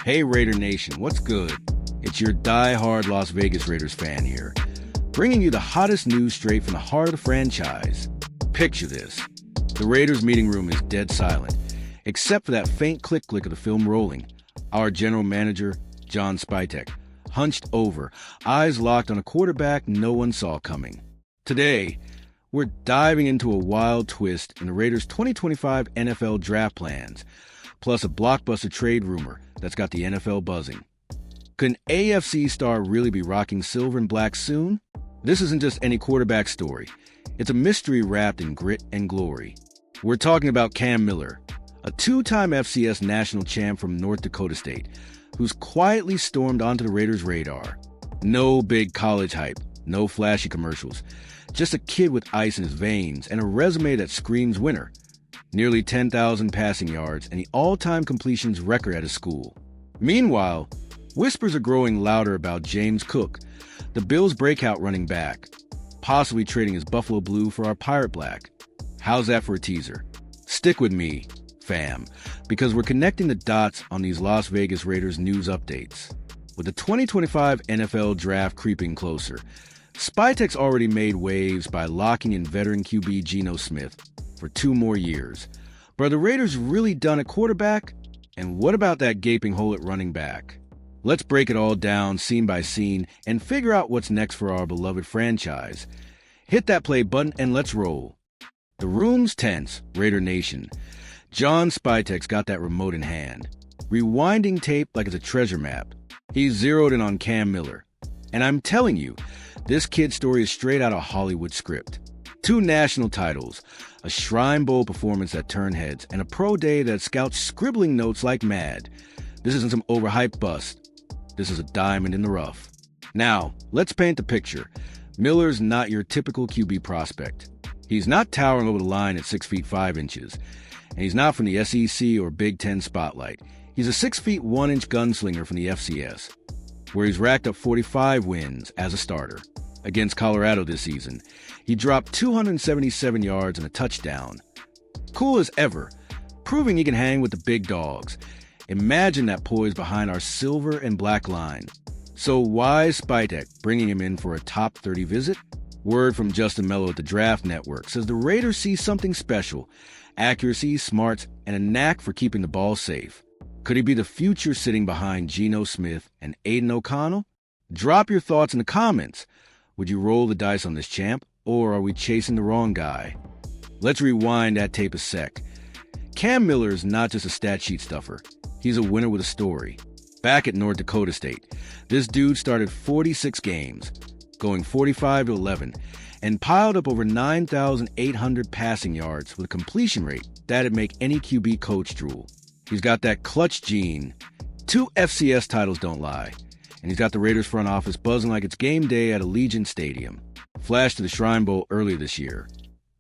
Hey Raider Nation, what's good? It's your die-hard Las Vegas Raiders fan here, bringing you the hottest news straight from the heart of the franchise. Picture this. The Raiders meeting room is dead silent, except for that faint click-click of the film rolling. Our general manager, John Spytek, hunched over, eyes locked on a quarterback no one saw coming. Today, we're diving into a wild twist in the Raiders' 2025 NFL draft plans, plus a blockbuster trade rumor that's got the NFL buzzing. Could an AFC star really be rocking silver and black soon? This isn't just any quarterback story. It's a mystery wrapped in grit and glory. We're talking about Cam Miller, a two-time FCS national champ from North Dakota State, who's quietly stormed onto the Raiders' radar. No big college hype, no flashy commercials, just a kid with ice in his veins and a resume that screams winner. Nearly 10,000 passing yards and the all-time completions record at his school. Meanwhile, whispers are growing louder about James Cook, the Bills' breakout running back, possibly trading his Buffalo Blue for our Pirate Black. How's that for a teaser? Stick with me, fam, because we're connecting the dots on these Las Vegas Raiders news updates. With the 2025 NFL Draft creeping closer, Spytek's already made waves by locking in veteran QB Geno Smith for 2 more years. But are the Raiders really done at quarterback? And what about that gaping hole at running back? Let's break it all down scene by scene and figure out what's next for our beloved franchise. Hit that play button and let's roll. The room's tense, Raider Nation. John Spytek's got that remote in hand, rewinding tape like it's a treasure map. He's zeroed in on Cam Miller. And I'm telling you, this kid's story is straight out of Hollywood script. 2 national titles, a Shrine Bowl performance that turned heads, and a pro day that scouts scribbling notes like mad. This isn't some overhyped bust. This is a diamond in the rough. Now, let's paint the picture. Miller's not your typical QB prospect. He's not towering over the line at 6 feet 5 inches, and he's not from the SEC or Big Ten spotlight. He's a 6 feet 1 inch gunslinger from the FCS, where he's racked up 45 wins as a starter. Against Colorado this season, he dropped 277 yards and a touchdown. Cool as ever, proving he can hang with the big dogs. Imagine that poise behind our silver and black line. So why is Spytek bringing him in for a top 30 visit? Word from Justin Mello at the Draft Network says the Raiders see something special: accuracy, smarts, and a knack for keeping the ball safe. Could he be the future sitting behind Geno Smith and Aiden O'Connell? Drop your thoughts in the comments. Would you roll the dice on this champ, or are we chasing the wrong guy? Let's rewind that tape a sec. Cam Miller is not just a stat sheet stuffer. He's a winner with a story. Back at North Dakota State, this dude started 46 games, going 45-11, and piled up over 9,800 passing yards with a completion rate that'd make any QB coach drool. He's got that clutch gene. 2 FCS titles don't lie. And he's got the Raiders front office buzzing like it's game day at Allegiant Stadium. Flash to the Shrine Bowl earlier this year.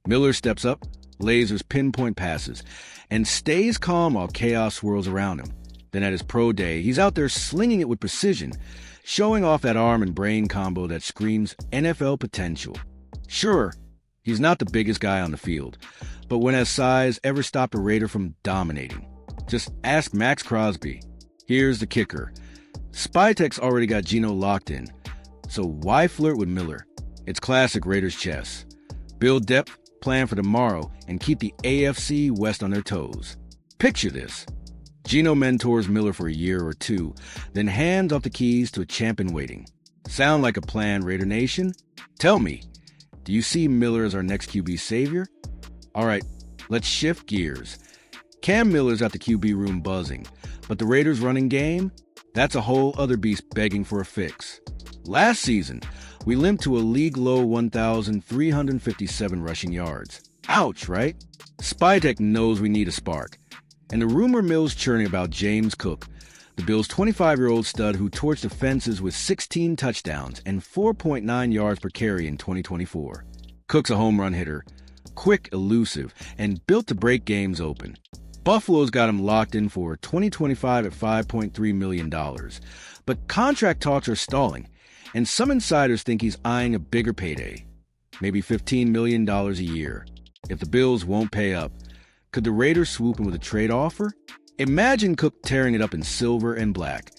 Miller steps up, lasers pinpoint passes, and stays calm while chaos swirls around him. Then at his pro day, he's out there slinging it with precision, showing off that arm and brain combo that screams NFL potential. Sure, he's not the biggest guy on the field, but when has size ever stopped a Raider from dominating? Just ask Max Crosby. Here's the kicker. Spytek's already got Geno locked in, so why flirt with Miller? It's classic Raiders chess. Build depth, plan for tomorrow, and keep the AFC West on their toes. Picture this. Geno mentors Miller for a year or 2, then hands off the keys to a champ in waiting. Sound like a plan, Raider Nation? Tell me, do you see Miller as our next QB savior? All right, let's shift gears. Cam Miller's got the QB room buzzing, but the Raiders' running game? That's a whole other beast begging for a fix. Last season, we limped to a league-low 1,357 rushing yards. Ouch, right? Spytek knows we need a spark. And the rumor mill's churning about James Cook, the Bills' 25-year-old stud who torched the fences with 16 touchdowns and 4.9 yards per carry in 2024. Cook's a home run hitter, quick, elusive, and built to break games open. Buffalo's got him locked in for 2025 at $5.3 million. But contract talks are stalling, and some insiders think he's eyeing a bigger payday, maybe $15 million a year. If the Bills won't pay up, could the Raiders swoop in with a trade offer? Imagine Cook tearing it up in silver and black,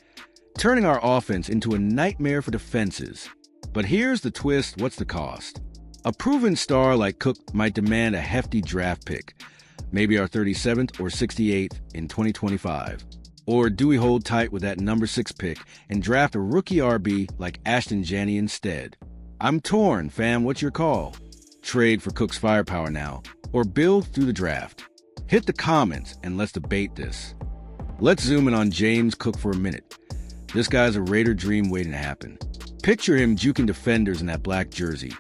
turning our offense into a nightmare for defenses. But here's the twist, what's the cost? A proven star like Cook might demand a hefty draft pick, maybe our 37th or 68th in 2025. Or do we hold tight with that number 6 pick and draft a rookie RB like Ashton Janney instead? I'm torn, fam, what's your call? Trade for Cook's firepower now, or build through the draft? Hit the comments and let's debate this. Let's zoom in on James Cook for a minute. This guy's a Raider dream waiting to happen. Picture him juking defenders in that black jersey,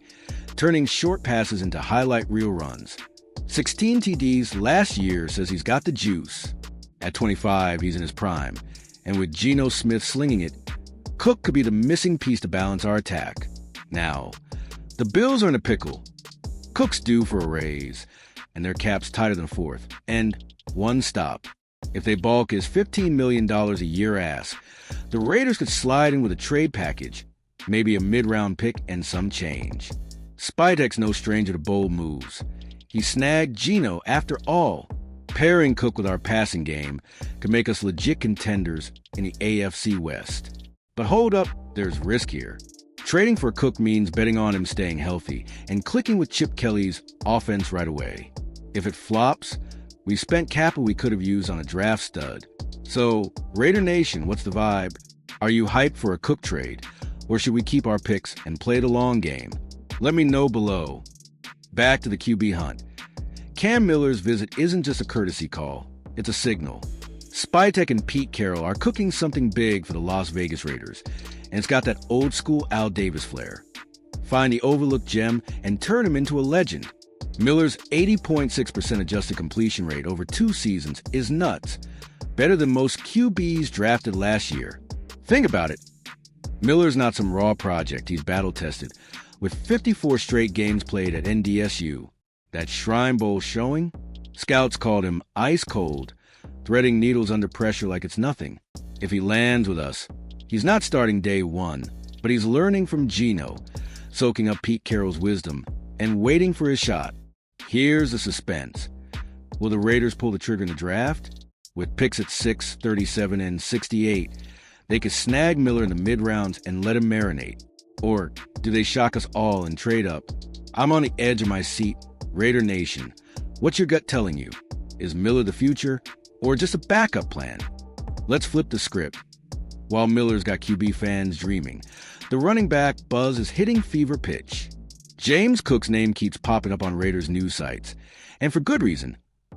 turning short passes into highlight reel runs. 16 TDs last year says he's got the juice. At 25, he's in his prime. And with Geno Smith slinging it, Cook could be the missing piece to balance our attack. Now, the Bills are in a pickle. Cook's due for a raise, and their cap's tighter than fourth. And one stop. If they balk his $15 million a year ask, the Raiders could slide in with a trade package, maybe a mid-round pick and some change. Spytek's no stranger to bold moves. He snagged Geno after all. Pairing Cook with our passing game could make us legit contenders in the AFC West. But hold up, there's risk here. Trading for Cook means betting on him staying healthy and clicking with Chip Kelly's offense right away. If it flops, we spent capital we could have used on a draft stud. So, Raider Nation, what's the vibe? Are you hyped for a Cook trade? Or should we keep our picks and play the long game? Let me know below. Back to the QB hunt. Cam Miller's visit isn't just a courtesy call, it's a signal. Spytek and Pete Carroll are cooking something big for the Las Vegas Raiders, and it's got that old-school Al Davis flair. Find the overlooked gem and turn him into a legend. Miller's 80.6% adjusted completion rate over 2 seasons is nuts, better than most QBs drafted last year. Think about it. Miller's not some raw project, he's battle-tested, with 54 straight games played at NDSU. That Shrine Bowl showing? Scouts called him ice cold, threading needles under pressure like it's nothing. If he lands with us, he's not starting day one, but he's learning from Geno, soaking up Pete Carroll's wisdom, and waiting for his shot. Here's the suspense. Will the Raiders pull the trigger in the draft? With picks at 6, 37, and 68, they could snag Miller in the mid-rounds and let him marinate. Or do they shock us all and trade up? I'm on the edge of my seat. Raider Nation, what's your gut telling you? Is Miller the future or just a backup plan? Let's flip the script. While Miller's got QB fans dreaming, the running back buzz is hitting fever pitch. James Cook's name keeps popping up on Raiders news sites, and for good reason.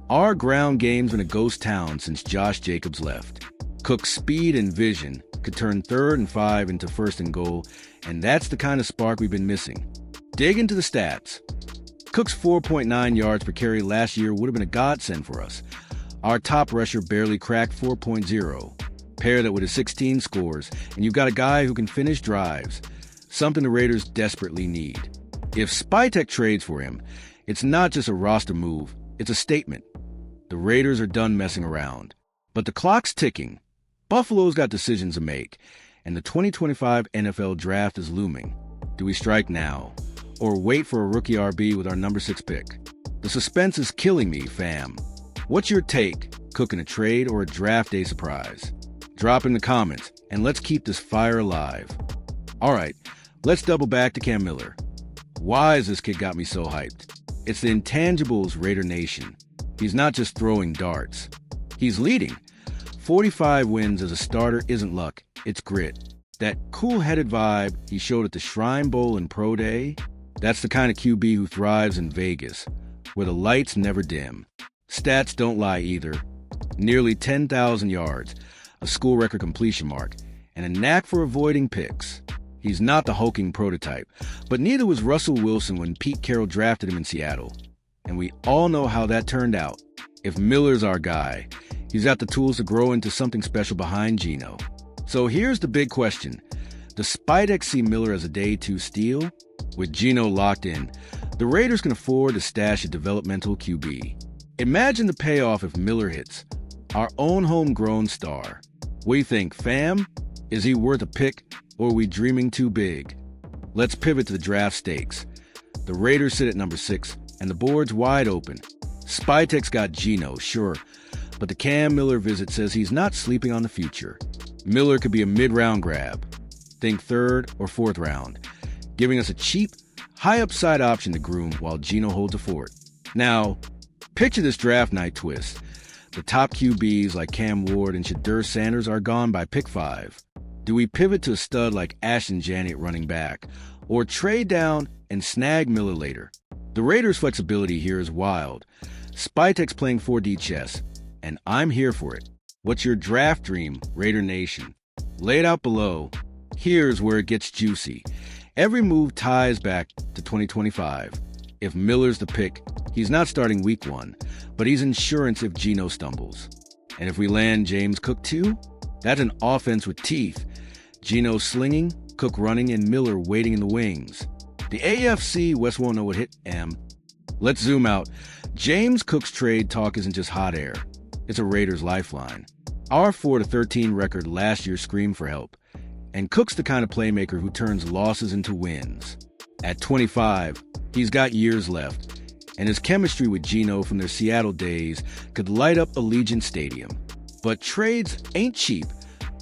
Our ground game's been a ghost town since Josh Jacobs left. Cook's speed and vision could turn 3rd and 5 into 1st and goal, and that's the kind of spark we've been missing. Dig into the stats. Cook's 4.9 yards per carry last year would have been a godsend for us. Our top rusher barely cracked 4.0. Pair that with his 16 scores, and you've got a guy who can finish drives, something the Raiders desperately need. If Spytek trades for him, it's not just a roster move, it's a statement. The Raiders are done messing around. But the clock's ticking. Buffalo's got decisions to make, and the 2025 NFL Draft is looming. Do we strike now? Or wait for a rookie RB with our number 6 pick? The suspense is killing me, fam. What's your take? Cooking a trade or a draft day surprise? Drop in the comments, and let's keep this fire alive. All right, let's double back to Cam Miller. Why has this kid got me so hyped? It's the intangibles, Raider Nation. He's not just throwing darts. He's leading. 45 wins as a starter isn't luck, it's grit. That cool-headed vibe he showed at the Shrine Bowl and Pro Day, that's the kind of QB who thrives in Vegas, where the lights never dim. Stats don't lie either. Nearly 10,000 yards, a school record completion mark, and a knack for avoiding picks. He's not the hulking prototype, but neither was Russell Wilson when Pete Carroll drafted him in Seattle. And we all know how that turned out. If Miller's our guy, he's got the tools to grow into something special behind Geno. So here's the big question. Does Spytek see Miller as a day 2 steal? With Geno locked in, the Raiders can afford to stash a developmental QB. Imagine the payoff if Miller hits, our own homegrown star. What do you think, fam? Is he worth a pick, or are we dreaming too big? Let's pivot to the draft stakes. The Raiders sit at number 6, and the board's wide open. Spytek's got Geno, sure, But the Cam Miller visit says he's not sleeping on the future. Miller could be a mid-round grab. Think third or fourth round, giving us a cheap, high-upside option to groom while Geno holds a fort. Now, picture this draft night twist. The top QBs like Cam Ward and Shedeur Sanders are gone by pick 5. Do we pivot to a stud like Ashton Janney at running back, or trade down and snag Miller later? The Raiders' flexibility here is wild. Spytek's playing 4D chess, and I'm here for it. What's your draft dream, Raider Nation? Lay it out below. Here's where it gets juicy. Every move ties back to 2025. If Miller's the pick, he's not starting week 1, but he's insurance if Geno stumbles. And if we land James Cook too, that's an offense with teeth. Geno slinging, Cook running, and Miller waiting in the wings. The AFC West won't know what hit M. Let's zoom out. James Cook's trade talk isn't just hot air. It's a Raiders lifeline. Our 4-13 record last year screamed for help. And Cook's the kind of playmaker who turns losses into wins. At 25, he's got years left, and his chemistry with Geno from their Seattle days could light up Allegiant Stadium. But trades ain't cheap.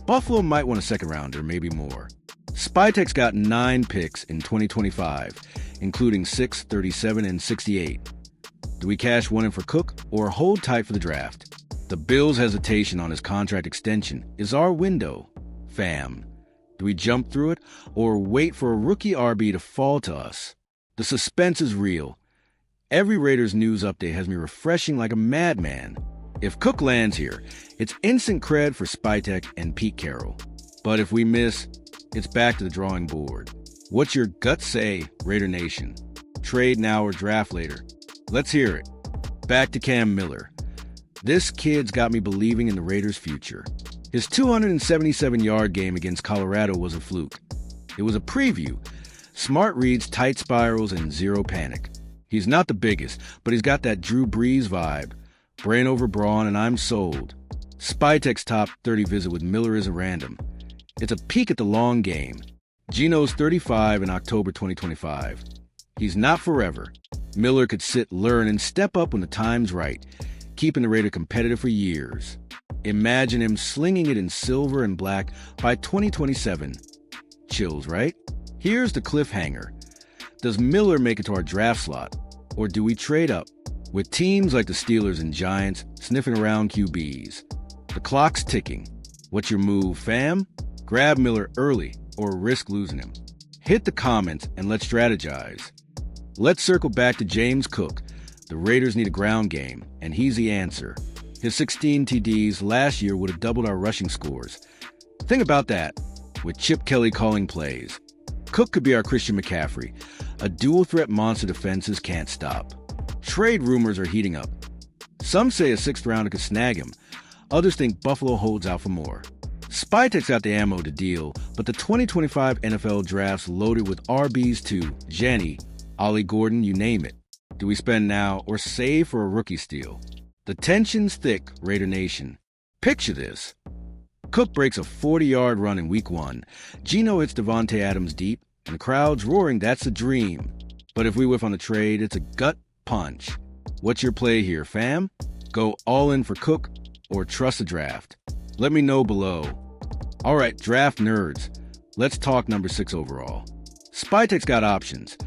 Buffalo might want a second-rounder, maybe more. Spytek's got 9 picks in 2025, including 6, 37, and 68. Do we cash one in for Cook or hold tight for the draft? The Bills' hesitation on his contract extension is our window, fam. Do we jump through it or wait for a rookie RB to fall to us? The suspense is real. Every Raiders news update has me refreshing like a madman. If Cook lands here, it's instant cred for Spytek and Pete Carroll. But if we miss, it's back to the drawing board. What's your gut say, Raider Nation? Trade now or draft later? Let's hear it. Back to Cam Miller. This kid's got me believing in the Raiders' future. His 277-yard game against Colorado was a fluke. It was a preview. Smart reads, tight spirals, and zero panic. He's not the biggest, but he's got that Drew Brees vibe. Brain over brawn, and I'm sold. Spytek's top 30 visit with Miller isn't random. It's a peek at the long game. Geno's 35 in October 2025. He's not forever. Miller could sit, learn, and step up when the time's right, keeping the Raider competitive for years. Imagine him slinging it in silver and black by 2027. Chills, right? Here's the cliffhanger. Does Miller make it to our draft slot, or do we trade up? With teams like the Steelers and Giants sniffing around QBs. The clock's ticking. What's your move, fam? Grab Miller early or risk losing him? Hit the comments and let's strategize. Let's circle back to James Cook. The Raiders need a ground game, and he's the answer. His 16 TDs last year would have doubled our rushing scores. Think about that, with Chip Kelly calling plays. Cook could be our Christian McCaffrey, a dual-threat monster defenses can't stop. Trade rumors are heating up. Some say a 6th rounder could snag him. Others think Buffalo holds out for more. Spytek's got the ammo to deal, but the 2025 NFL draft's loaded with RBs too. Janney, Ollie Gordon, you name it. Do we spend now or save for a rookie steal? The tension's thick, Raider Nation. Picture this. Cook breaks a 40-yard run in week 1. Geno hits Davante Adams deep, and the crowd's roaring, that's a dream. But if we whiff on the trade, it's a gut punch. What's your play here, fam? Go all in for Cook or trust the draft? Let me know below. All right, draft nerds. Let's talk number 6 overall. Spytek's got options.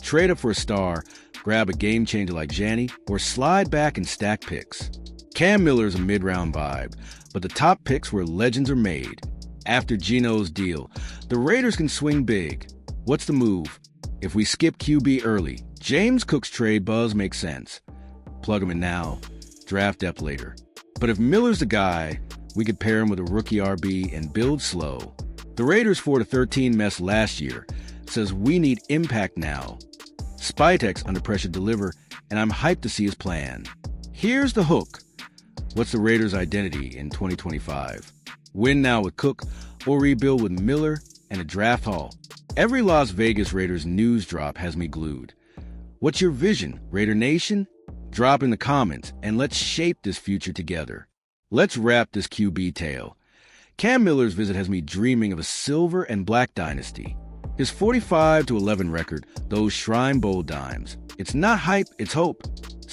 Trade up for a star, grab a game changer like Janney, or slide back and stack picks. Cam Miller's a mid-round vibe, but the top picks where legends are made. After Geno's deal, the Raiders can swing big. What's the move? If we skip QB early, James Cook's trade buzz makes sense. Plug him in now, draft depth later. But if Miller's the guy, we could pair him with a rookie RB and build slow. The Raiders' 4-13 mess last year says we need impact now. Spytek's under pressure to deliver, and I'm hyped to see his plan. Here's the hook. What's the Raiders' identity in 2025? Win now with Cook, or rebuild with Miller and a draft haul? Every Las Vegas Raiders news drop has me glued. What's your vision, Raider Nation? Drop in the comments, and let's shape this future together. Let's wrap this QB tale. Cam Miller's visit has me dreaming of a silver and black dynasty. His 45-11 record, those Shrine Bowl dimes. It's not hype, it's hope.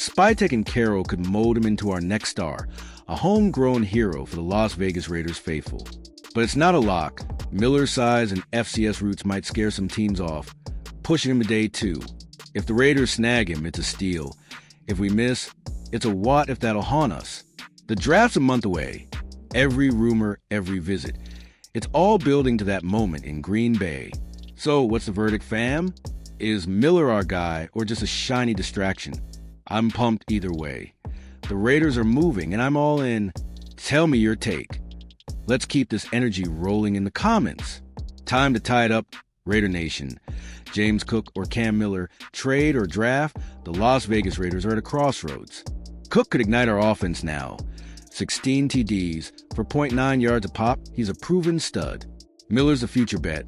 Spytek and Carroll could mold him into our next star, a homegrown hero for the Las Vegas Raiders faithful. But it's not a lock. Miller's size and FCS roots might scare some teams off, pushing him to day 2. If the Raiders snag him, it's a steal. If we miss, it's a what if that'll haunt us. The draft's a month away. Every rumor, every visit. It's all building to that moment in Green Bay. So what's the verdict, fam? Is Miller our guy or just a shiny distraction? I'm pumped either way. The Raiders are moving and I'm all in. Tell me your take. Let's keep this energy rolling in the comments. Time to tie it up, Raider Nation. James Cook or Cam Miller, trade or draft, the Las Vegas Raiders are at a crossroads. Cook could ignite our offense now. 16 TDs for 0.9 yards a pop, he's a proven stud. Miller's a future bet.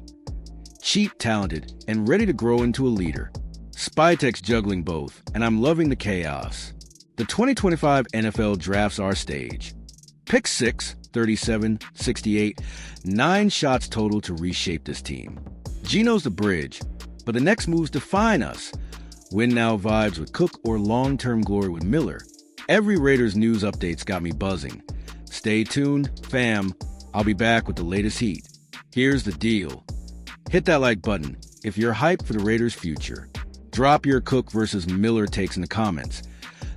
Cheap, talented, and ready to grow into a leader. Spytek's juggling both, and I'm loving the chaos. The 2025 NFL draft's our stage. Pick 6, 37, 68, 9 shots total to reshape this team. Geno's the bridge, but the next moves define us. Win now vibes with Cook or long-term glory with Miller. Every Raiders news update's got me buzzing. Stay tuned, fam. I'll be back with the latest heat. Here's the deal. Hit that like button if you're hyped for the Raiders' future. Drop your Cook versus Miller takes in the comments.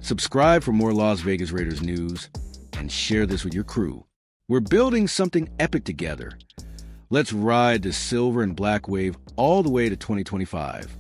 Subscribe for more Las Vegas Raiders news, and share this with your crew. We're building something epic together. Let's ride this silver and black wave all the way to 2025.